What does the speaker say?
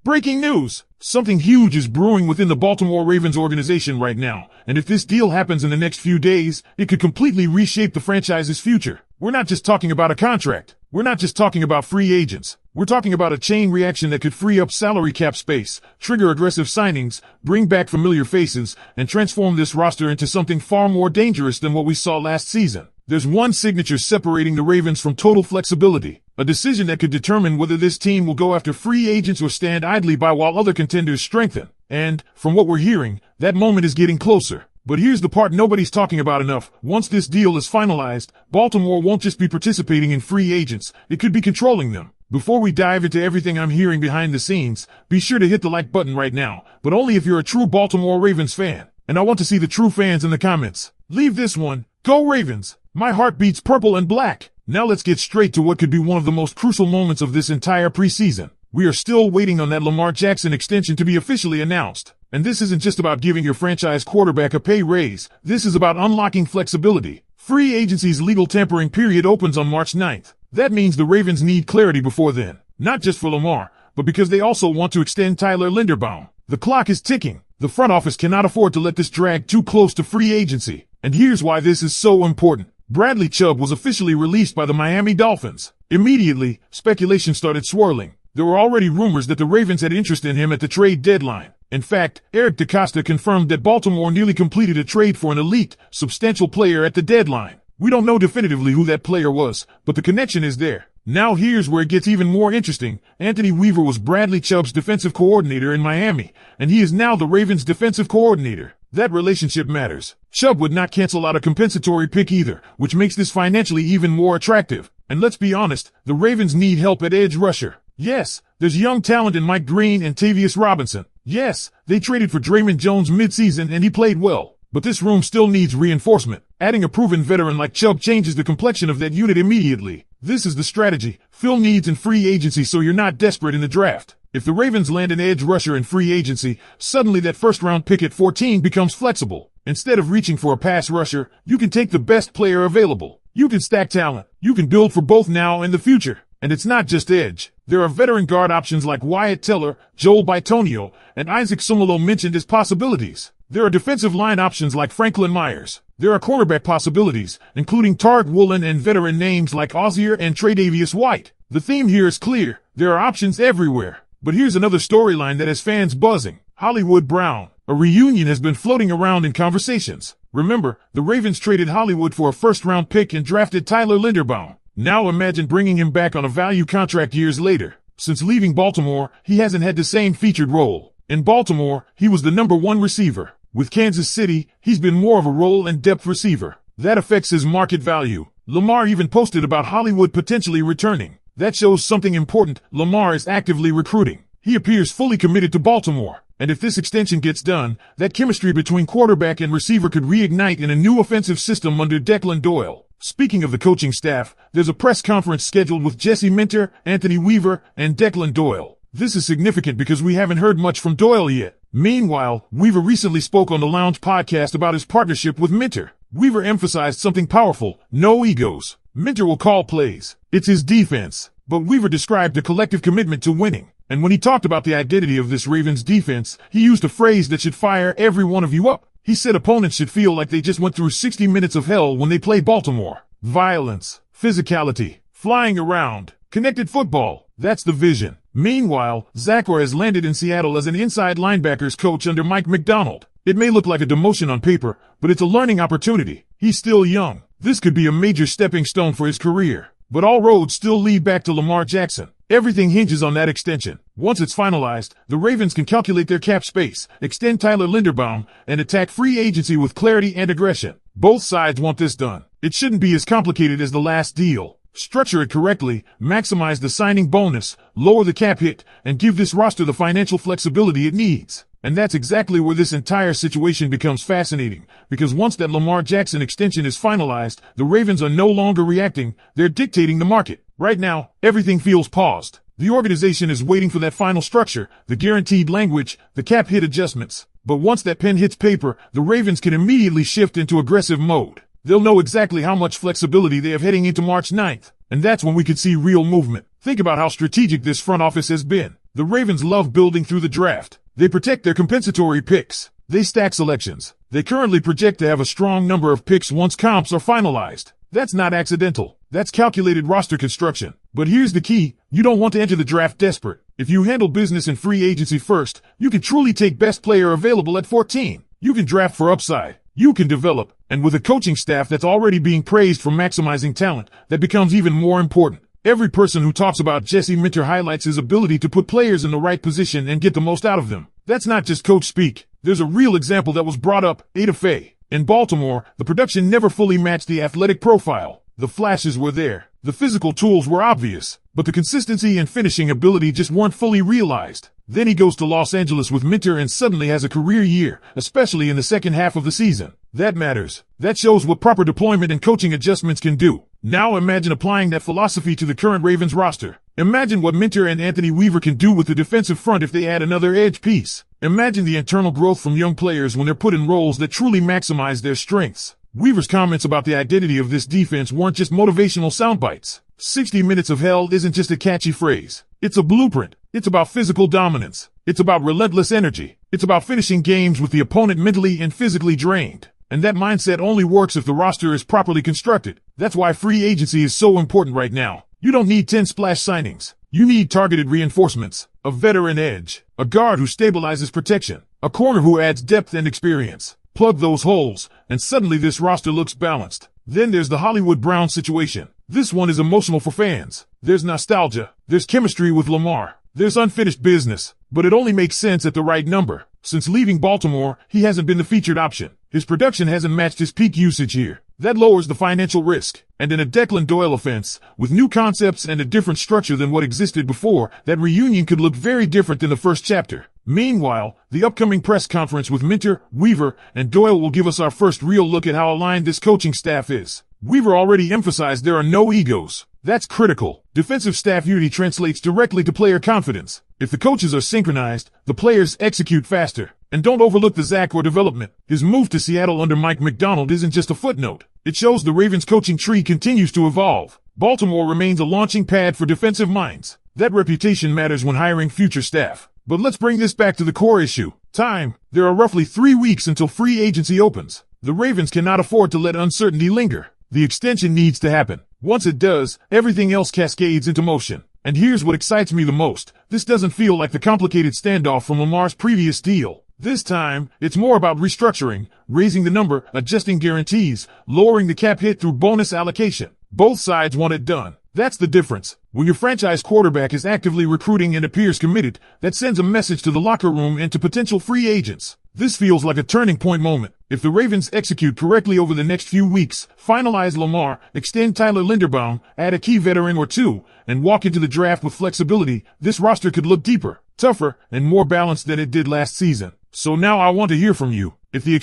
Breaking news! Something huge is brewing within the Baltimore Ravens organization right now, and if this deal happens in the next few days, it could completely reshape the franchise's future. We're not just talking about a contract. We're not just talking about free agents. We're talking about a chain reaction that could free up salary cap space, trigger aggressive signings, bring back familiar faces, and transform this roster into something far more dangerous than what we saw last season. There's one signature separating the Ravens from total flexibility, a decision that could determine whether this team will go after free agents or stand idly by while other contenders strengthen. And, from what we're hearing, that moment is getting closer. But here's the part nobody's talking about enough. Once this deal is finalized, Baltimore won't just be participating in free agents, it could be controlling them. Before we dive into everything I'm hearing behind the scenes, be sure to hit the like button right now, but only if you're a true Baltimore Ravens fan. And I want to see the true fans in the comments. Leave this one. Go Ravens! My heart beats purple and black. Now let's get straight to what could be one of the most crucial moments of this entire preseason. We are still waiting on that Lamar Jackson extension to be officially announced. And this isn't just about giving your franchise quarterback a pay raise. This is about unlocking flexibility. Free agency's legal tampering period opens on March 9th. That means the Ravens need clarity before then. Not just for Lamar, but because they also want to extend Tyler Linderbaum. The clock is ticking. The front office cannot afford to let this drag too close to free agency. And here's why this is so important. Bradley Chubb was officially released by the Miami Dolphins. Immediately, speculation started swirling. There were already rumors that the Ravens had interest in him at the trade deadline. In fact, Eric DeCosta confirmed that Baltimore nearly completed a trade for an elite, substantial player at the deadline. We don't know definitively who that player was, but the connection is there. Now here's where it gets even more interesting. Anthony Weaver was Bradley Chubb's defensive coordinator in Miami, and he is now the Ravens' defensive coordinator. That relationship matters. Chubb would not cancel out a compensatory pick either, which makes this financially even more attractive. And let's be honest, the Ravens need help at edge rusher. Yes, there's young talent in Mike Green and Tavius Robinson. Yes, they traded for Draymond Jones mid-season and he played well. But this room still needs reinforcement. Adding a proven veteran like Chubb changes the complexion of that unit immediately. This is the strategy. Fill needs in free agency so you're not desperate in the draft. If the Ravens land an edge rusher in free agency, suddenly that first-round pick at 14 becomes flexible. Instead of reaching for a pass rusher, you can take the best player available. You can stack talent. You can build for both now and the future. And it's not just edge. There are veteran guard options like Wyatt Teller, Joel Bitonio, and Isaac Sumalo mentioned as possibilities. There are defensive line options like Franklin Myers. There are cornerback possibilities, including Tariq Woolen and veteran names like Ozier and Tre'Davious White. The theme here is clear. There are options everywhere. But here's another storyline that has fans buzzing. Hollywood Brown. A reunion has been floating around in conversations. Remember, the Ravens traded Hollywood for a first-round pick and drafted Tyler Linderbaum. Now imagine bringing him back on a value contract years later. Since leaving Baltimore, he hasn't had the same featured role. In Baltimore, he was the #1 receiver. With Kansas City, he's been more of a role and depth receiver. That affects his market value. Lamar even posted about Hollywood potentially returning. That shows something important. Lamar is actively recruiting. He appears fully committed to Baltimore. And if this extension gets done, that chemistry between quarterback and receiver could reignite in a new offensive system under Declan Doyle. Speaking of the coaching staff, there's a press conference scheduled with Jesse Minter, Anthony Weaver, and Declan Doyle. This is significant because we haven't heard much from Doyle yet. Meanwhile, Weaver recently spoke on the Lounge podcast about his partnership with Minter. Weaver emphasized something powerful: no egos. Minter will call plays. It's his defense. But Weaver described a collective commitment to winning. And when he talked about the identity of this Ravens defense, he used a phrase that should fire every one of you up. He said opponents should feel like they just went through 60 minutes of hell when they play Baltimore. Violence, physicality, flying around, connected football. That's the vision. Meanwhile, Zachor has landed in Seattle as an inside linebackers coach under Mike McDonald. It may look like a demotion on paper, but it's a learning opportunity. He's still young. This could be a major stepping stone for his career. But all roads still lead back to Lamar Jackson. Everything hinges on that extension. Once it's finalized, the Ravens can calculate their cap space, extend Tyler Linderbaum, and attack free agency with clarity and aggression. Both sides want this done. It shouldn't be as complicated as the last deal. Structure it correctly, maximize the signing bonus, lower the cap hit, and give this roster the financial flexibility it needs. And that's exactly where this entire situation becomes fascinating, because once that Lamar Jackson extension is finalized, the Ravens are no longer reacting, they're dictating the market. Right now, everything feels paused. The organization is waiting for that final structure, the guaranteed language, the cap hit adjustments. But once that pen hits paper, the Ravens can immediately shift into aggressive mode. They'll know exactly how much flexibility they have heading into March 9th. And that's when we could see real movement. Think about how strategic this front office has been. The Ravens love building through the draft. They protect their compensatory picks. They stack selections. They currently project to have a strong number of picks once comps are finalized. That's not accidental. That's calculated roster construction. But here's the key. You don't want to enter the draft desperate. If you handle business in free agency first, you can truly take best player available at 14. You can draft for upside. You can develop. And with a coaching staff that's already being praised for maximizing talent, that becomes even more important. Every person who talks about Jesse Minter highlights his ability to put players in the right position and get the most out of them. That's not just coach speak. There's a real example that was brought up, Ada Faye. In Baltimore, the production never fully matched the athletic profile. The flashes were there. The physical tools were obvious, but the consistency and finishing ability just weren't fully realized. Then he goes to Los Angeles with Minter and suddenly has a career year, especially in the second half of the season. That matters. That shows what proper deployment and coaching adjustments can do. Now imagine applying that philosophy to the current Ravens roster. Imagine what Minter and Anthony Weaver can do with the defensive front if they add another edge piece. Imagine the internal growth from young players when they're put in roles that truly maximize their strengths. Weaver's comments about the identity of this defense weren't just motivational sound bites. 60 minutes of hell isn't just a catchy phrase. It's a blueprint. It's about physical dominance. It's about relentless energy. It's about finishing games with the opponent mentally and physically drained. And that mindset only works if the roster is properly constructed. That's why free agency is so important right now. You don't need 10 splash signings. You need targeted reinforcements, a veteran edge, a guard who stabilizes protection, a corner who adds depth and experience. Plug those holes, and suddenly this roster looks balanced. Then there's the Hollywood Brown situation. This one is emotional for fans. There's nostalgia. There's chemistry with Lamar. There's unfinished business. But it only makes sense at the right number. Since leaving Baltimore, he hasn't been the featured option. His production hasn't matched his peak usage here. That lowers the financial risk. And in a Declan Doyle offense, with new concepts and a different structure than what existed before, that reunion could look very different than the first chapter. Meanwhile, the upcoming press conference with Minter, Weaver, and Doyle will give us our first real look at how aligned this coaching staff is. Weaver already emphasized there are no egos. That's critical. Defensive staff unity translates directly to player confidence. If the coaches are synchronized, the players execute faster. And don't overlook the Zach Orr development. His move to Seattle under Mike McDonald isn't just a footnote. It shows the Ravens coaching tree continues to evolve. Baltimore remains a launching pad for defensive minds. That reputation matters when hiring future staff. But let's bring this back to the core issue. Time. There are roughly 3 weeks until free agency opens. The Ravens cannot afford to let uncertainty linger. The extension needs to happen. Once it does, everything else cascades into motion. And here's what excites me the most. This doesn't feel like the complicated standoff from Lamar's previous deal. This time, it's more about restructuring, raising the number, adjusting guarantees, lowering the cap hit through bonus allocation. Both sides want it done. That's the difference. When your franchise quarterback is actively recruiting and appears committed, that sends a message to the locker room and to potential free agents. This feels like a turning point moment. If the Ravens execute correctly over the next few weeks, finalize Lamar, extend Tyler Linderbaum, add a key veteran or two, and walk into the draft with flexibility, this roster could look deeper, tougher, and more balanced than it did last season. So now I want to hear from you. If the